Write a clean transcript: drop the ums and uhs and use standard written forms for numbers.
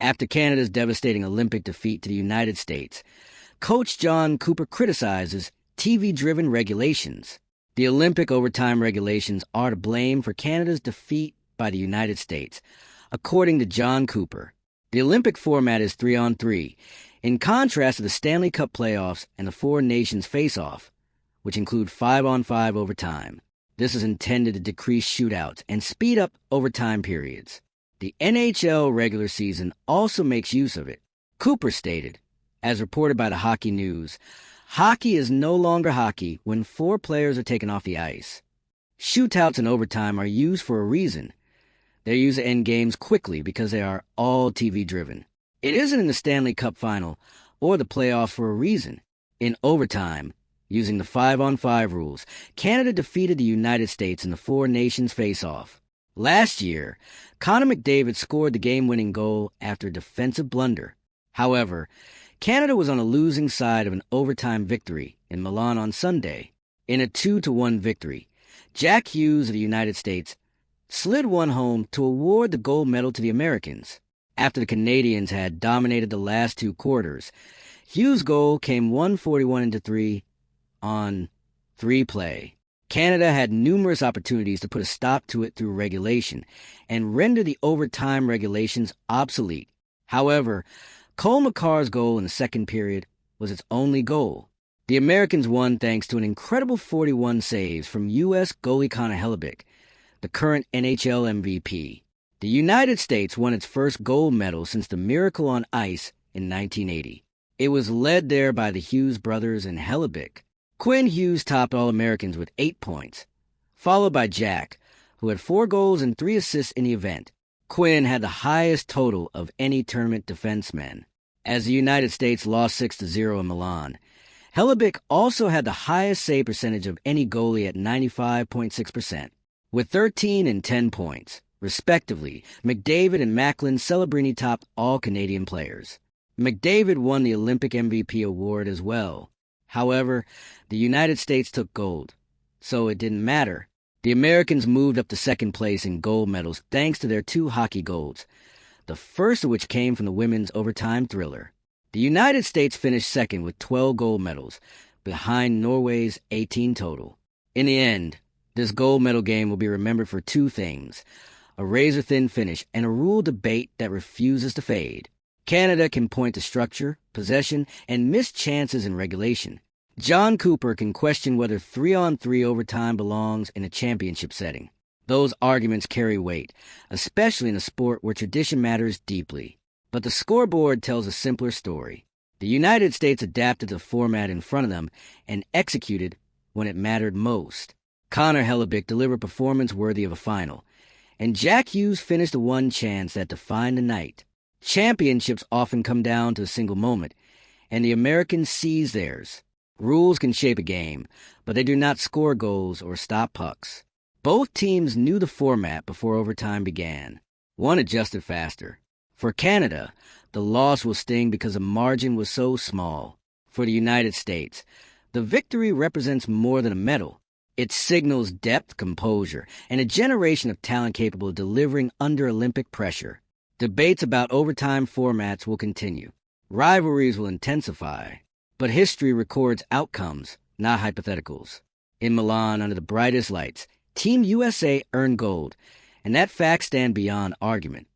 After Canada's devastating Olympic defeat to the United States, Coach Jon Cooper criticizes TV-driven regulations. The Olympic overtime regulations are to blame for Canada's defeat by the United States. According to Jon Cooper, the Olympic format is 3-on-3, in contrast to the Stanley Cup playoffs and the Four Nations face-off, which include 5-on-5 overtime. This is intended to decrease shootouts and speed up overtime periods. The NHL regular season also makes use of it. Cooper stated, as reported by the Hockey News, hockey is no longer hockey when 4 players are taken off the ice. Shootouts and overtime are used for a reason. They're used to end games quickly because they are all TV-driven. It isn't in the Stanley Cup final or the playoffs for a reason. In overtime, using the 5-on-5 rules, Canada defeated the United States in the Four Nations face-off. Last year, Connor McDavid scored the game-winning goal after a defensive blunder. However, Canada was on a losing side of an overtime victory in Milan on Sunday. In a 2-1 victory, Jack Hughes of the United States slid one home to award the gold medal to the Americans. After the Canadians had dominated the last 2 quarters, Hughes' goal came 141-3 on 3 play. Canada had numerous opportunities to put a stop to it through regulation and render the overtime regulations obsolete. However, Cole Makar's goal in the second period was its only goal. The Americans won thanks to an incredible 41 saves from U.S. goalie Connor Hellebuyck, the current NHL MVP. The United States won its first gold medal since the Miracle on Ice in 1980. It was led there by the Hughes brothers and Hellebuyck. Quinn Hughes topped All-Americans with 8 points, followed by Jack, who had 4 goals and 3 assists in the event. Quinn had the highest total of any tournament defenseman. As the United States lost 6-0 in Milan, Hellebuyck also had the highest save percentage of any goalie at 95.6%, with 13 and 10 points. Respectively, McDavid and Macklin Celebrini topped all Canadian players. McDavid won the Olympic MVP award as well. However, the United States took gold, so it didn't matter. The Americans moved up to second place in gold medals thanks to their 2 hockey golds, the first of which came from the women's overtime thriller. The United States finished second with 12 gold medals, behind Norway's 18 total. In the end, this gold medal game will be remembered for 2 things: a razor-thin finish and a rule debate that refuses to fade. Canada can point to structure, possession, and missed chances in regulation. Jon Cooper can question whether 3-on-3 overtime belongs in a championship setting. Those arguments carry weight, especially in a sport where tradition matters deeply. But the scoreboard tells a simpler story. The United States adapted the format in front of them and executed when it mattered most. Connor Hellebuyck delivered a performance worthy of a final, and Jack Hughes finished the one chance that defined the night. Championships often come down to a single moment, and the Americans seized theirs. Rules can shape a game, but they do not score goals or stop pucks. Both teams knew the format before overtime began. One adjusted faster. For Canada, the loss will sting because the margin was so small. For the United States, the victory represents more than a medal. It signals depth, composure, and a generation of talent capable of delivering under Olympic pressure. Debates about overtime formats will continue. Rivalries will intensify. But history records outcomes, not hypotheticals. In Milan, under the brightest lights, Team USA earned gold, and that fact stands beyond argument.